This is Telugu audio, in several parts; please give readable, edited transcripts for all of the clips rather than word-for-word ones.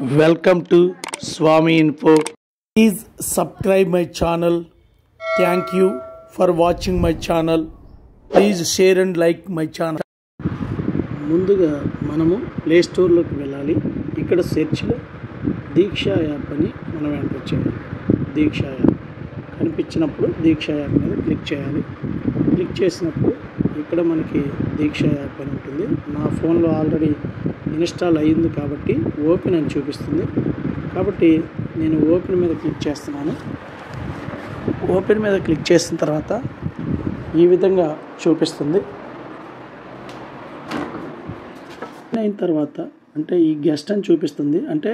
Welcome to Swami Info. Please subscribe my channel. Thank you for watching my channel. Please share and like my channel. ముందుగా మనము ప్లే స్టోర్లోకి వెళ్ళాలి. ఇక్కడ సెర్చ్లో దీక్షా యాప్ అని మనం ఎంటర్ చేయాలి. దీక్షా యాప్ కనిపించినప్పుడు దీక్షా యాప్ మీద క్లిక్ చేయాలి. క్లిక్ చేసినప్పుడు ఇక్కడ మనకి దీక్షా యాప్ అని ఉంటుంది. నా ఫోన్లో ఆల్రెడీ ఇన్స్టాల్ అయ్యింది కాబట్టి ఓపెన్ అని చూపిస్తుంది. కాబట్టి నేను ఓపెన్ మీద క్లిక్ చేస్తున్నాను. ఓపెన్ మీద క్లిక్ చేసిన తర్వాత ఈ విధంగా చూపిస్తుంది. అయిన తర్వాత అంటే ఈ గెస్ట్ అని చూపిస్తుంది. అంటే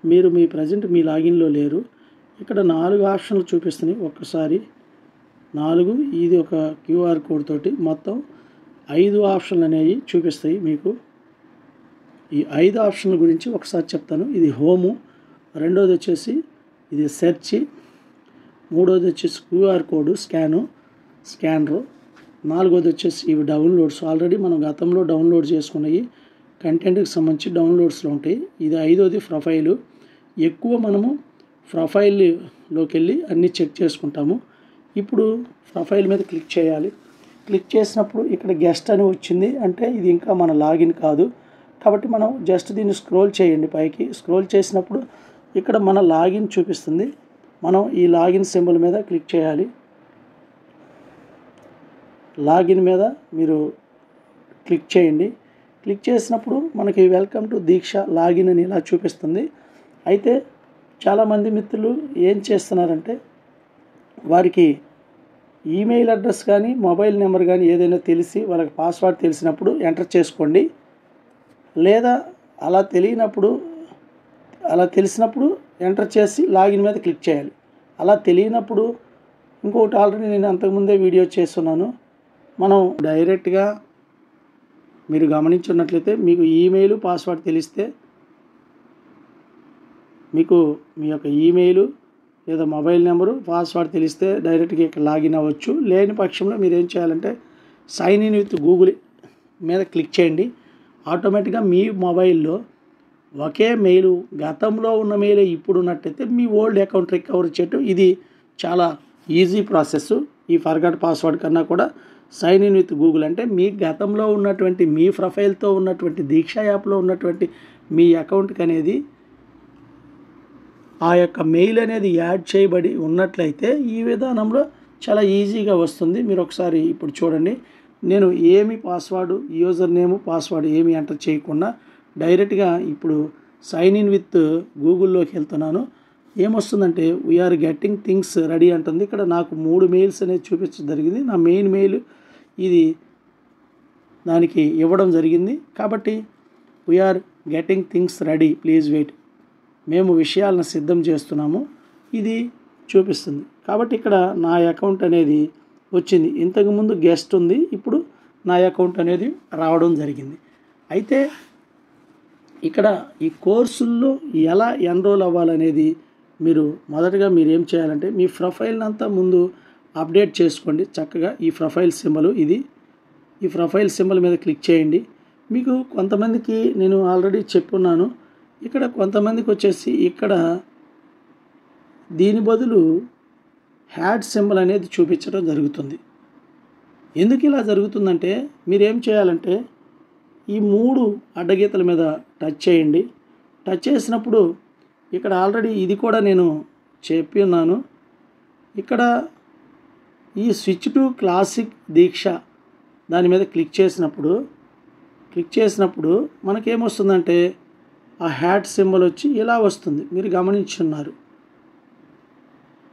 మీరు మీ ప్రజెంట్ మీ లాగిన్లో లేరు. ఇక్కడ 4 ఆప్షన్లు చూపిస్తున్నాయి. ఒక్కసారి 4 ఇది ఒక క్యూఆర్ కోడ్ తోటి మొత్తం 5 ఆప్షన్లు అనేవి చూపిస్తాయి. మీకు ఈ 5 ఆప్షన్ల గురించి ఒకసారి చెప్తాను. ఇది హోము, రెండోది వచ్చేసి ఇది సెర్చ్, మూడోది వచ్చేసి క్యూఆర్ కోడ్ స్కానరు, నాలుగోది వచ్చేసి ఇవి డౌన్లోడ్స్. ఆల్రెడీ మనం గతంలో డౌన్లోడ్ చేసుకున్నాయి కంటెంట్కి సంబంధించి డౌన్లోడ్స్లో ఉంటాయి. ఇది 5వది ప్రొఫైలు. ఎక్కువ మనము ప్రొఫైల్లోకి వెళ్ళి అన్నీ చెక్ చేసుకుంటాము. ఇప్పుడు ప్రొఫైల్ మీద క్లిక్ చేయాలి. క్లిక్ చేసినప్పుడు ఇక్కడ గెస్ట్ అని వచ్చింది. అంటే ఇది ఇంకా మన లాగిన్ కాదు కాబట్టి మనం జస్ట్ దీన్ని స్క్రోల్ చేయండి పైకి. స్క్రోల్ చేసినప్పుడు ఇక్కడ మన లాగిన్ చూపిస్తుంది. మనం ఈ లాగిన్ సింబల్ మీద క్లిక్ చేయాలి. లాగిన్ మీద మీరు క్లిక్ చేయండి. క్లిక్ చేసినప్పుడు మనకి వెల్కమ్ టు దీక్ష లాగిన్ అని ఇలా చూపిస్తుంది. అయితే చాలామంది మిత్రులు ఏం చేస్తున్నారంటే వారికి ఈమెయిల్ అడ్రస్ కానీ మొబైల్ నెంబర్ కానీ ఏదైనా తెలిసి వాళ్ళకి పాస్వర్డ్ తెలిసినప్పుడు ఎంటర్ చేసుకోండి. లేదా అలా తెలిసినప్పుడు ఎంటర్ చేసి లాగిన్ మీద క్లిక్ చేయాలి. అలా తెలియనప్పుడు ఇంకొకటి ఆల్రెడీ నేను అంతకుముందే వీడియో చేస్తున్నాను. మనం డైరెక్ట్గా మీరు గమనించున్నట్లయితే మీకు ఈమెయిల్ పాస్వర్డ్ తెలిస్తే మీకు మీ యొక్క ఈమెయిల్ లేదా మొబైల్ నెంబరు పాస్వర్డ్ తెలిస్తే డైరెక్ట్గా ఇక్కడ లాగిన్ అవ్వచ్చు. లేని పక్షంలో మీరు ఏం చేయాలంటే సైన్ ఇన్ విత్ గూగుల్ మీద క్లిక్ చేయండి. ఆటోమేటిక్గా మీ మొబైల్లో ఒకే మెయిల్ గతంలో ఉన్న మెయిలే ఇప్పుడు ఉన్నట్టయితే మీ ఓల్డ్ అకౌంట్ రికవర్ చేయటం ఇది చాలా ఈజీ ప్రాసెస్. ఈ ఫర్గాట్ పాస్వర్డ్ కన్నా కూడా సైన్ ఇన్ విత్ గూగుల్ అంటే మీ గతంలో ఉన్నటువంటి మీ ప్రొఫైల్తో ఉన్నటువంటి దీక్షా యాప్లో ఉన్నటువంటి మీ అకౌంట్కి అనేది ఆ యొక్క మెయిల్ అనేది యాడ్ చేయబడి ఉన్నట్లయితే ఈ విధానంలో చాలా ఈజీగా వస్తుంది. మీరు ఒకసారి ఇప్పుడు చూడండి. నేను ఏమి పాస్వర్డ్ యూజర్ నేమ్ పాస్వర్డ్ ఏమి ఎంటర్ చేయకుండా డైరెక్ట్గా ఇప్పుడు సైన్ ఇన్ విత్ గూగుల్లోకి వెళ్తున్నాను. ఏమొస్తుందంటే వీఆర్ గెట్టింగ్ థింగ్స్ రెడీ అంటుంది. ఇక్కడ నాకు 3 మెయిల్స్ అనేది చూపించడం జరిగింది. నా మెయిన్ మెయిల్ ఇది దానికి ఇవ్వడం జరిగింది. కాబట్టి we are getting things ready please wait, మేము విషయాలను సిద్ధం చేస్తున్నాము ఇది చూపిస్తుంది. కాబట్టి ఇక్కడ నా అకౌంట్ అనేది వచ్చింది. ఇంతకుముందు గెస్ట్ ఉంది, ఇప్పుడు నా అకౌంట్ అనేది రావడం జరిగింది. అయితే ఇక్కడ ఈ కోర్సుల్లో ఎలా ఎన్రోల్ అవ్వాలనేది మొదటగా మీరు ఏం చేయాలంటే మీ ప్రొఫైల్ని అంతా ముందు అప్డేట్ చేసుకోండి. చక్కగా ఈ ప్రొఫైల్ సింబల్ ఈ ప్రొఫైల్ సింబల్ మీద క్లిక్ చేయండి. మీకు కొంతమందికి నేను ఆల్రెడీ చెప్పున్నాను. ఇక్కడ కొంతమందికి వచ్చేసి ఇక్కడ దీని బదులు హ్యాడ్ సింబల్ అనేది చూపించడం జరుగుతుంది. ఎందుకు ఇలా జరుగుతుందంటే మీరేం చేయాలంటే ఈ 3 అడ్డగీతల మీద టచ్ చేయండి. టచ్ చేసినప్పుడు ఇక్కడ ఆల్రెడీ ఇది కూడా నేను చెప్పి ఉన్నాను. ఇక్కడ ఈ స్విచ్ టు క్లాసిక్ దీక్ష దాని మీద క్లిక్ చేసినప్పుడు మనకేమొస్తుందంటే ఆ హ్యాడ్ సింబల్ వచ్చి ఇలా వస్తుంది. మీరు గమనించున్నారు.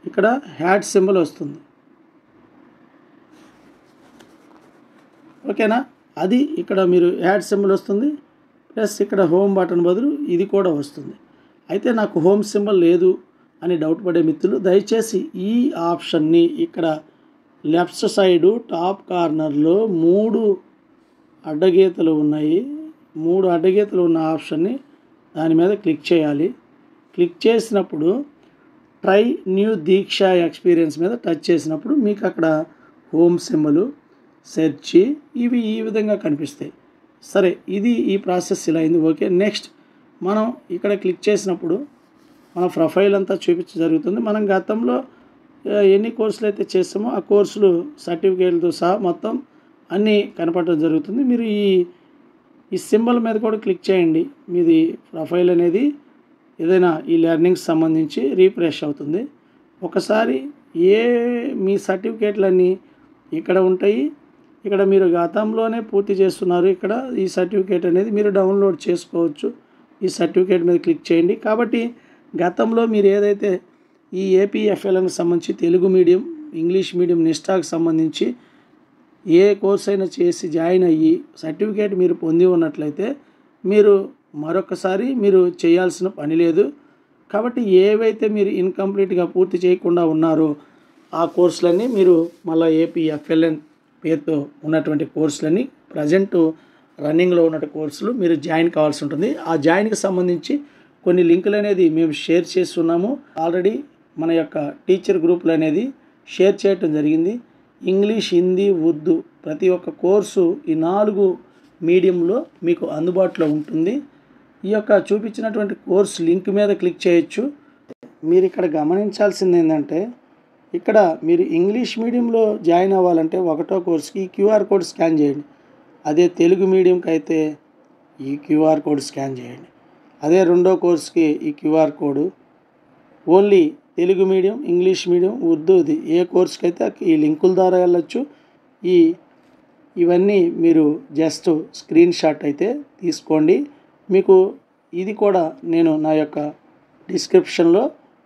ఇక్కడ హ్యాడ్ సింబల్ వస్తుంది. ఓకేనా? అది ఇక్కడ మీరు యాడ్ సింబల్ వస్తుంది. ప్లస్ ఇక్కడ హోమ్ బటన్ బదులు ఇది కూడా వస్తుంది. అయితే నాకు హోమ్ సింబల్ లేదు అని డౌట్ పడే మిత్రులు దయచేసి ఈ ఆప్షన్ని ఇక్కడ లెఫ్ట్ సైడు టాప్ కార్నర్లో 3 అడ్డగీతలు ఉన్నాయి. 3 అడ్డగీతలు ఉన్న ఆప్షన్ని దాని మీద క్లిక్ చేయాలి. క్లిక్ చేసినప్పుడు ట్రై న్యూ దీక్షా ఎక్స్పీరియన్స్ మీద టచ్ చేసినప్పుడు మీకు అక్కడ హోమ్ సింబలు సెర్చ్ ఇవి ఈ విధంగా కనిపిస్తాయి. సరే, ఇది ఈ ప్రాసెస్ ఇలా అయింది. ఓకే, నెక్స్ట్ మనం ఇక్కడ క్లిక్ చేసినప్పుడు మన ప్రొఫైల్ అంతా చూపించడం జరుగుతుంది. మనం గతంలో ఎన్ని కోర్సులు అయితే చేస్తామో ఆ కోర్సులు సర్టిఫికేట్లతో సహా మొత్తం అన్నీ కనపడటం జరుగుతుంది. మీరు ఈ సింబల్ మీద కూడా క్లిక్ చేయండి. మీది ప్రొఫైల్ అనేది ఏదైనా ఈ లెర్నింగ్స్ సంబంధించి రీఫ్రెష్ అవుతుంది. ఒకసారి మీ సర్టిఫికేట్లన్నీ ఇక్కడ ఉంటాయి. ఇక్కడ మీరు గతంలోనే పూర్తి చేస్తున్నారు. ఇక్కడ ఈ సర్టిఫికేట్ అనేది మీరు డౌన్లోడ్ చేసుకోవచ్చు. ఈ సర్టిఫికేట్ మీద క్లిక్ చేయండి. కాబట్టి గతంలో మీరు ఏదైతే ఈ ఏపీఎఫ్ఎల్ఎన్కి సంబంధించి తెలుగు మీడియం, ఇంగ్లీష్ మీడియం, నిష్ఠాకు సంబంధించి ఏ కోర్స్ అయినా చేసి జాయిన్ అయ్యి సర్టిఫికేట్ మీరు పొంది ఉన్నట్లయితే మీరు మరొకసారి మీరు చేయాల్సిన పని లేదు. కాబట్టి ఏవైతే మీరు ఇన్కంప్లీట్గా పూర్తి చేయకుండా ఉన్నారో ఆ కోర్సులన్నీ మీరు మళ్ళీ ఏపీఎఫ్ఎల్ఎన్ పేరుతో ఉన్నటువంటి కోర్సులన్నీ ప్రజెంట్ రన్నింగ్లో ఉన్న కోర్సులు మీరు జాయిన్ కావాల్సి ఉంటుంది. ఆ జాయిన్కి సంబంధించి కొన్ని లింకులు అనేది మేము షేర్ చేస్తున్నాము. ఆల్రెడీ మన యొక్క టీచర్ గ్రూపులు అనేది షేర్ చేయటం జరిగింది. ఇంగ్లీష్, హిందీ, ఉర్దూ ప్రతి ఒక్క కోర్సు ఈ 4 మీడియంలో మీకు అందుబాటులో ఉంటుంది. ఈ యొక్క చూపించినటువంటి కోర్స్ లింక్ మీద క్లిక్ చేయొచ్చు. మీరు ఇక్కడ గమనించాల్సింది ఏంటంటే ఇక్కడ మీరు ఇంగ్లీష్ మీడియంలో జాయిన్ అవ్వాలంటే 1వ కోర్స్కి ఈ క్యూఆర్ కోడ్ స్కాన్ చేయండి. అదే తెలుగు మీడియంకి అయితే ఈ క్యూఆర్ కోడ్ స్కాన్ చేయండి. అదే 2వ కోర్స్కి ఈ QR code only Telugu medium, English medium, ఉర్దూది ఏ కోర్స్కి అయితే ఈ లింకుల ద్వారా వెళ్ళొచ్చు. ఇవన్నీ మీరు జస్ట్ స్క్రీన్ షాట్ అయితే తీసుకోండి. మీకు ఇది కూడా నేను నా యొక్క డిస్క్రిప్షన్లో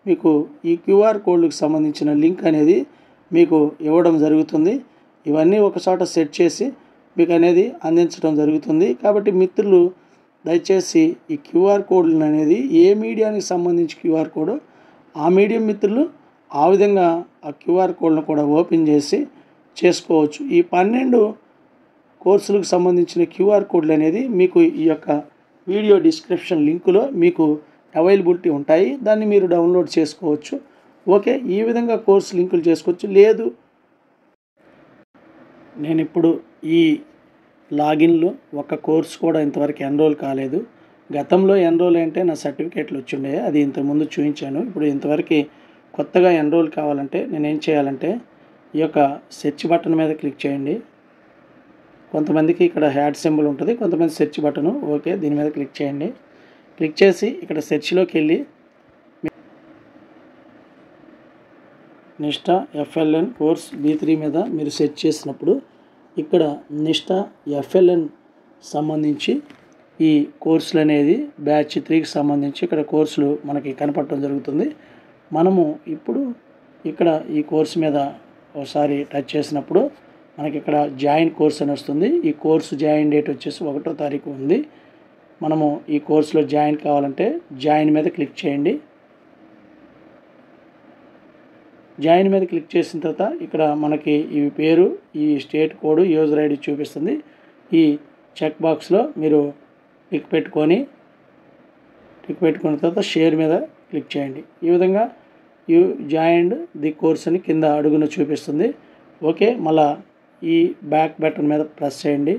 మీకు ఈ క్యూఆర్ కోడ్లకు సంబంధించిన లింక్ అనేది మీకు ఇవ్వడం జరుగుతుంది. ఇవన్నీ ఒకచోట సెట్ చేసి మీకు అనేది అందించడం జరుగుతుంది. కాబట్టి మిత్రులు దయచేసి ఈ క్యూఆర్ కోడ్లను అనేది ఏ మీడియానికి సంబంధించి క్యూఆర్ కోడ్ ఆ మీడియం మిత్రులు ఆ విధంగా ఆ క్యూఆర్ కోడ్ను కూడా ఓపెన్ చేసి చేసుకోవచ్చు. ఈ 12 కోర్సులకు సంబంధించిన క్యూఆర్ కోడ్లు అనేది మీకు ఈ యొక్క వీడియో డిస్క్రిప్షన్ లింకులో మీకు అవైలబిలిటీ ఉంటాయి. దాన్ని మీరు డౌన్లోడ్ చేసుకోవచ్చు. ఓకే, ఈ విధంగా కోర్సు లింకులు చేసుకోవచ్చు. లేదు నేను ఇప్పుడు ఈ లాగిన్లో ఒక కోర్సు కూడా ఇంతవరకు ఎన్రోల్ కాలేదు. గతంలో ఎన్రోల్ అంటే నా సర్టిఫికేట్లు వచ్చిండే, అది ఇంతకుముందు చూపించాను. ఇప్పుడు ఇంతవరకు కొత్తగా ఎన్రోల్ కావాలంటే నేనేం చేయాలంటే ఈ యొక్క సెర్చ్ బటన్ మీద క్లిక్ చేయండి. కొంతమందికి ఇక్కడ హ్యాడ్ సింబల్ ఉంటుంది, కొంతమంది సెర్చ్ బటను. ఓకే, దీని మీద క్లిక్ చేయండి. క్లిక్ చేసి ఇక్కడ సెర్చ్లోకి వెళ్ళి నిష్ఠా ఎఫ్ఎల్ఎన్ కోర్స్ B3 మీద మీరు సెర్చ్ చేసినప్పుడు ఇక్కడ నిష్ఠా ఎఫ్ఎల్ఎన్ సంబంధించి ఈ కోర్సులు అనేది బ్యాచ్ 3కి సంబంధించి ఇక్కడ కోర్సులు మనకి కనపడటం జరుగుతుంది. మనము ఇప్పుడు ఇక్కడ ఈ కోర్సు మీద ఒకసారి టచ్ చేసినప్పుడు మనకి ఇక్కడ జాయిన్ కోర్స్ అని వస్తుంది. ఈ కోర్సు జాయిన్ డేట్ వచ్చేసి 1వ తారీఖు ఉంది. మనము ఈ కోర్సులో జాయిన్ కావాలంటే జాయిన్ మీద క్లిక్ చేయండి. జాయిన్ మీద క్లిక్ చేసిన తర్వాత ఇక్కడ మనకి ఈ పేరు, ఈ స్టేట్ కోడ్, యూజర్ ఐడి చూపిస్తుంది. ఈ చెక్ బాక్స్లో మీరు టిక్ పెట్టుకున్న తర్వాత షేర్ మీద క్లిక్ చేయండి. ఈ విధంగా యూ జాయిన్డ్ ది కోర్స్ అని కింద అడుగున చూపిస్తుంది. ఓకే, మళ్ళా ఈ బ్యాక్ బటన్ మీద ప్రెస్ చేయండి.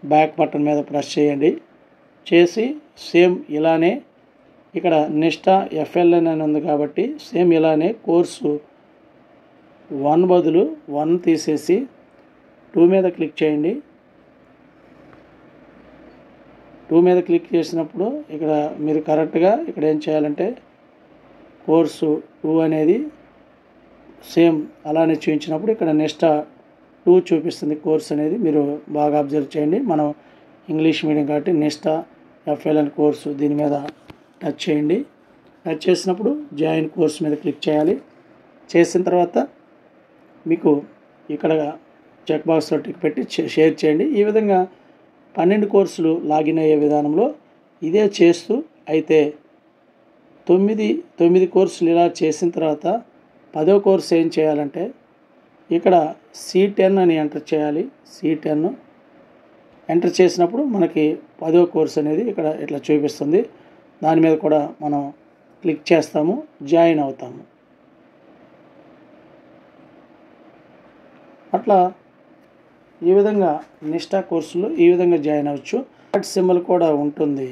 బ్యాక్ బటన్ మీద ప్రెస్ చేయండి. చేసి సేమ్ ఇలానే ఇక్కడ నిష్ఠా ఎఫ్ఎల్ఎన్ అని ఉంది కాబట్టి సేమ్ ఇలానే కోర్సు 1 బదులు 1 తీసేసి 2 మీద క్లిక్ చేయండి. 2 మీద క్లిక్ చేసినప్పుడు ఇక్కడ మీరు కరెక్ట్గా ఇక్కడ ఏం చేయాలంటే కోర్సు 2 అనేది సేమ్ అలానే చూపించినప్పుడు ఇక్కడ నిష్ఠా 2 చూపిస్తుంది కోర్స్ అనేది. మీరు బాగా అబ్జర్వ్ చేయండి. మనం ఇంగ్లీష్ మీడియం కాబట్టి నిష్ఠా ఎఫ్ఎల్ఎన్ కోర్సు దీని మీద టచ్ చేయండి. టచ్ చేసినప్పుడు జాయిన్ కోర్స్ మీద క్లిక్ చేయాలి. చేసిన తర్వాత మీకు ఇక్కడ చెక్ బాక్స్లో టిక్ పెట్టి షేర్ చేయండి. ఈ విధంగా 12 కోర్సులు లాగిన్ అయ్యే విధానంలో ఇదే చేస్తూ అయితే 9 కోర్సులు ఇలా చేసిన తర్వాత 10వ కోర్సు ఏం చేయాలంటే ఇక్కడ C10 అని ఎంటర్ చేయాలి. C10 ఎంటర్ చేసినప్పుడు మనకి 10వ కోర్సు అనేది ఇక్కడ ఇట్లా చూపిస్తుంది. దాని మీద కూడా మనం క్లిక్ చేస్తాము, జాయిన్ అవుతాము. అట్లా ఈ విధంగా నిష్ఠా కోర్సులో ఈ విధంగా జాయిన్ అవ్వచ్చు. హ్యాడ్ సింబల్ కూడా ఉంటుంది.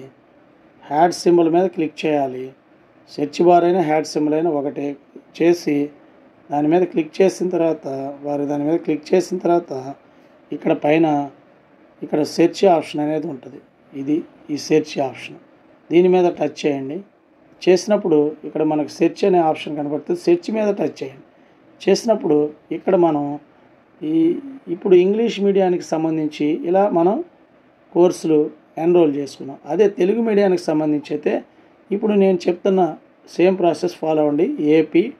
హ్యాడ్ సింబల్ మీద క్లిక్ చేయాలి. సెర్చ్ బార్ అయినా హ్యాడ్ సింబల్ అయినా ఒకటే చేసి దాని మీద క్లిక్ చేసిన తర్వాత దాని మీద క్లిక్ చేసిన తర్వాత ఇక్కడ పైన ఇక్కడ సెర్చ్ ఆప్షన్ అనేది ఉంటుంది. ఈ సెర్చ్ ఆప్షన్ దీని మీద టచ్ చేయండి. చేసినప్పుడు ఇక్కడ మనకు సెర్చ్ అనే ఆప్షన్ కనబడుతుంది. సెర్చ్ మీద టచ్ చేయండి. చేసినప్పుడు ఇక్కడ మనం ఇప్పుడు ఇంగ్లీష్ మీడియానికి సంబంధించి ఇలా మనం కోర్సులు ఎన్రోల్ చేసుకున్నాం. అదే తెలుగు మీడియానికి సంబంధించి అయితే ఇప్పుడు నేను చెప్తున్న సేమ్ ప్రాసెస్ ఫాలో అవ్వండి. AP_FLN_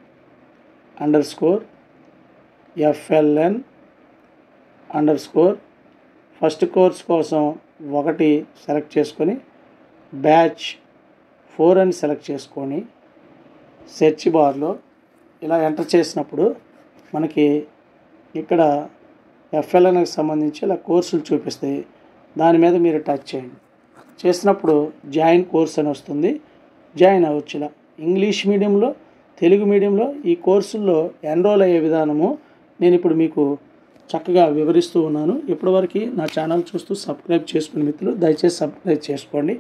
ఫస్ట్ కోర్స్ కోసం 1 సెలెక్ట్ చేసుకొని బ్యాచ్ 4 అని సెలెక్ట్ చేసుకొని సెర్చ్ బార్లో ఇలా ఎంటర్ చేసినప్పుడు మనకి ఇక్కడ FLNకి సంబంధించి ఇలా కోర్సులు చూపిస్తాయి. దాని మీద మీరు టచ్ చేయండి. చేసినప్పుడు జాయిన్ కోర్స్ అని వస్తుంది. జాయిన్ అవ్వచ్చు. ఇలా ఇంగ్లీష్ మీడియంలో తెలుగు మీడియంలో ఈ కోర్సుల్లో ఎన్రోల్ అయ్యే విధానము నేను ఇప్పుడు మీకు చక్కగా వివరిస్తూ ఉన్నాను. ఇప్పటివరకు నా ఛానల్ చూస్తూ సబ్స్క్రైబ్ చేసుకునే మిత్రులు దయచేసి సబ్స్క్రైబ్ చేసుకోండి.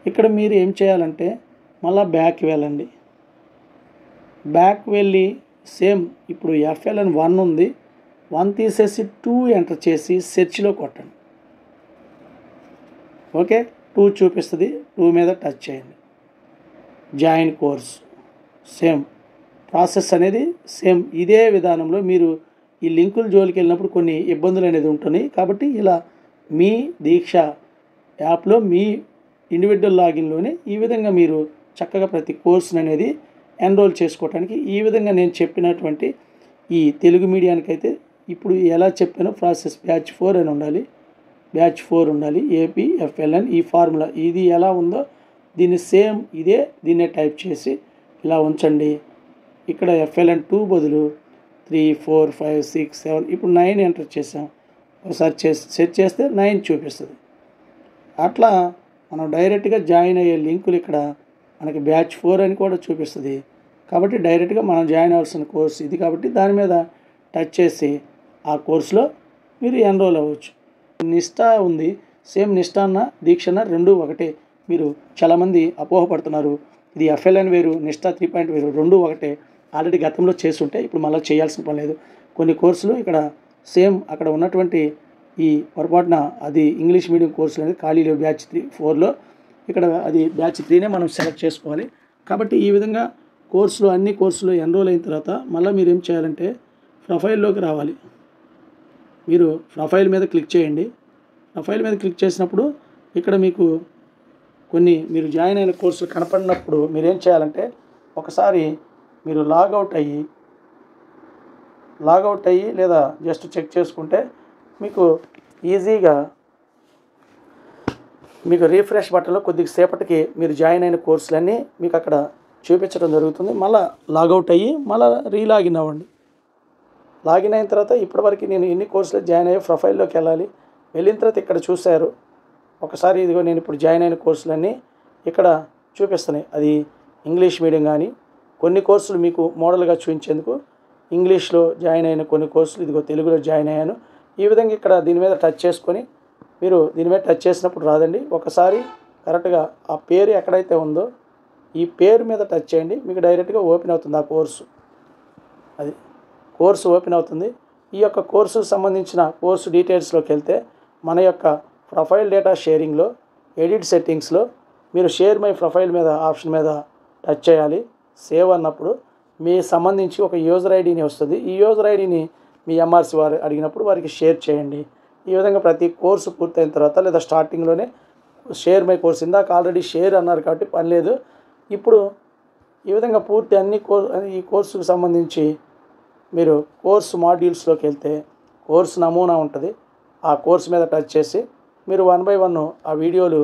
ఇక్కడ మీరు ఏం చేయాలంటే మళ్ళీ బ్యాక్ వెళ్ళండి. బ్యాక్ వెళ్ళి సేమ్ ఇప్పుడు FLN1 ఉంది. 1 తీసేసి 2 ఎంటర్ చేసి సెర్చ్లో కొట్టండి. ఓకే, 2 చూపిస్తుంది. 2 మీద టచ్ చేయండి. జాయిన్ కోర్స్ సేమ్ ప్రాసెస్ అనేది సేమ్ ఇదే విధానంలో మీరు ఈ లింకుల జోలికి వెళ్ళినప్పుడు కొన్ని ఇబ్బందులు అనేది ఉంటున్నాయి. కాబట్టి ఇలా మీ దీక్ష యాప్లో మీ ఇండివిజువల్ లాగిన్లోనే ఈ విధంగా మీరు చక్కగా ప్రతి కోర్సును అనేది ఎన్రోల్ చేసుకోవడానికి ఈ విధంగా నేను చెప్పినటువంటి ఈ తెలుగు మీడియానికైతే ఇప్పుడు ఎలా చెప్పానో ప్రాసెస్ బ్యాచ్ 4 అని ఉండాలి. బ్యాచ్ 4 ఉండాలి. AP_FLN ఈ ఫార్ములా ఇది ఎలా ఉందో దీన్ని సేమ్ దీన్నే టైప్ చేసి ఇలా ఉంచండి. ఇక్కడ FLN2 బదులు 3, 4, 5, 6, 7 ఇప్పుడు 9 ఎంటర్ చేసాం. ఒకసారి సెర్చ్ చేస్తే 9 చూపిస్తుంది. అట్లా మనం డైరెక్ట్గా జాయిన్ అయ్యే లింకులు ఇక్కడ మనకి బ్యాచ్ 4 అని కూడా చూపిస్తుంది. కాబట్టి డైరెక్ట్గా మనం జాయిన్ అవ్వాల్సిన కోర్స్ ఇది. కాబట్టి దాని మీద టచ్ చేసి ఆ కోర్సులో మీరు ఎన్రోల్ అవ్వచ్చు. నిష్ఠా ఉంది. సేమ్ నిష్ఠా అన్న దీక్ష రెండు ఒకటే. మీరు చాలామంది అపోహపడుతున్నారు. ఇది FLN వేరు, నిష్ఠా 3.0 వేరు, రెండు ఒకటే. ఆల్రెడీ గతంలో చేస్తుంటే ఇప్పుడు మళ్ళీ చేయాల్సిన పని లేదు. కొన్ని కోర్సులు ఇక్కడ సేమ్ అక్కడ ఉన్నటువంటి ఈ పొరపాటున అది ఇంగ్లీష్ మీడియం కోర్సులు అనేది ఖాళీలో బ్యాచ్ 4లో ఇక్కడ అది బ్యాచ్ 3నే మనం సెలెక్ట్ చేసుకోవాలి. కాబట్టి ఈ విధంగా అన్ని కోర్సులు ఎన్రోల్ అయిన తర్వాత మళ్ళీ మీరు ఏం చేయాలంటే ప్రొఫైల్లోకి రావాలి. మీరు ప్రొఫైల్ మీద క్లిక్ చేయండి. ప్రొఫైల్ మీద క్లిక్ చేసినప్పుడు ఇక్కడ మీకు కొన్ని మీరు జాయిన్ అయిన కోర్సులు కనపడినప్పుడు మీరేం చేయాలంటే ఒకసారి మీరు లాగౌట్ అయ్యి లేదా జస్ట్ చెక్ చేసుకుంటే మీకు ఈజీగా మీకు రీఫ్రెష్ బటన్లో కొద్దిగా సేపటికి మీరు జాయిన్ అయిన కోర్సులన్నీ మీకు అక్కడ చూపించడం జరుగుతుంది. మళ్ళీ లాగౌట్ అయ్యి మళ్ళీ రీలాగిన్ అవ్వండి. లాగిన్ అయిన తర్వాత ఇప్పటివరకు నేను ఎన్ని కోర్సులు జాయిన్ అయ్యో ప్రొఫైల్లోకి వెళ్ళిన తర్వాత ఇక్కడ చూశారు. ఒకసారి ఇదిగో నేను ఇప్పుడు జాయిన్ అయిన కోర్సులన్నీ ఇక్కడ చూపిస్తున్నాయి. అది ఇంగ్లీష్ మీడియం కానీ కొన్ని కోర్సులు మీకు మోడల్గా చూపించేందుకు ఇంగ్లీష్లో జాయిన్ అయిన కొన్ని కోర్సులు ఇదిగో తెలుగులో జాయిన్ అయ్యాను. ఈ విధంగా ఇక్కడ దీని మీద టచ్ చేసుకొని మీరు దీని మీద టచ్ చేసినప్పుడు రాదండి. ఒకసారి కరెక్ట్గా ఆ పేరు ఎక్కడైతే ఉందో ఈ పేరు మీద టచ్ చేయండి. మీకు డైరెక్ట్గా ఓపెన్ అవుతుంది ఆ కోర్సు. అది కోర్సు ఓపెన్ అవుతుంది. ఈ యొక్క కోర్సుకు సంబంధించిన కోర్సు డీటెయిల్స్లోకి వెళ్తే మన యొక్క ప్రొఫైల్ డేటా షేరింగ్లో ఎడిట్ సెట్టింగ్స్లో మీరు షేర్ మై ప్రొఫైల్ మీద ఆప్షన్ మీద టచ్ చేయాలి. సేవ్ అన్నప్పుడు మీ సంబంధించి ఒక యూజర్ ఐడిని వస్తుంది. ఈ యూజర్ ఐడిని మీ MRC వారు అడిగినప్పుడు వారికి షేర్ చేయండి. ఈ విధంగా ప్రతి కోర్సు పూర్తయిన తర్వాత లేదా స్టార్టింగ్లోనే షేర్ మై కోర్స్ ఇందాక ఆల్రెడీ షేర్ అన్నారు కాబట్టి పని లేదు. ఇప్పుడు ఈ విధంగా పూర్తి ఈ కోర్సుకు సంబంధించి మీరు కోర్సు మాడ్యూల్స్లోకి వెళ్తే కోర్సు నమూనా ఉంటుంది. ఆ కోర్సు మీద టచ్ చేసి మీరు 1 by 1 ఆ వీడియోలు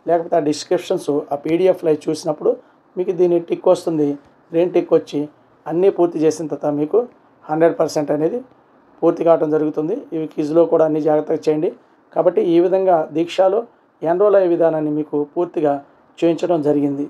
లేకపోతే ఆ డిస్క్రిప్షన్స్ ఆ PDFలు అవి చూసినప్పుడు మీకు దీని టిక్ వస్తుంది. గ్రీన్ టిక్ వచ్చి అన్నీ పూర్తి చేసిన తర్వాత మీకు 100% అనేది పూర్తి కావడం జరుగుతుంది. ఇవి క్విజ్లో కూడా అన్ని జాగ్రత్తగా చేయండి. కాబట్టి ఈ విధంగా దీక్షలో ఎన్రోల్ అయ్యే విధానాన్ని మీకు పూర్తిగా చూపించడం జరిగింది.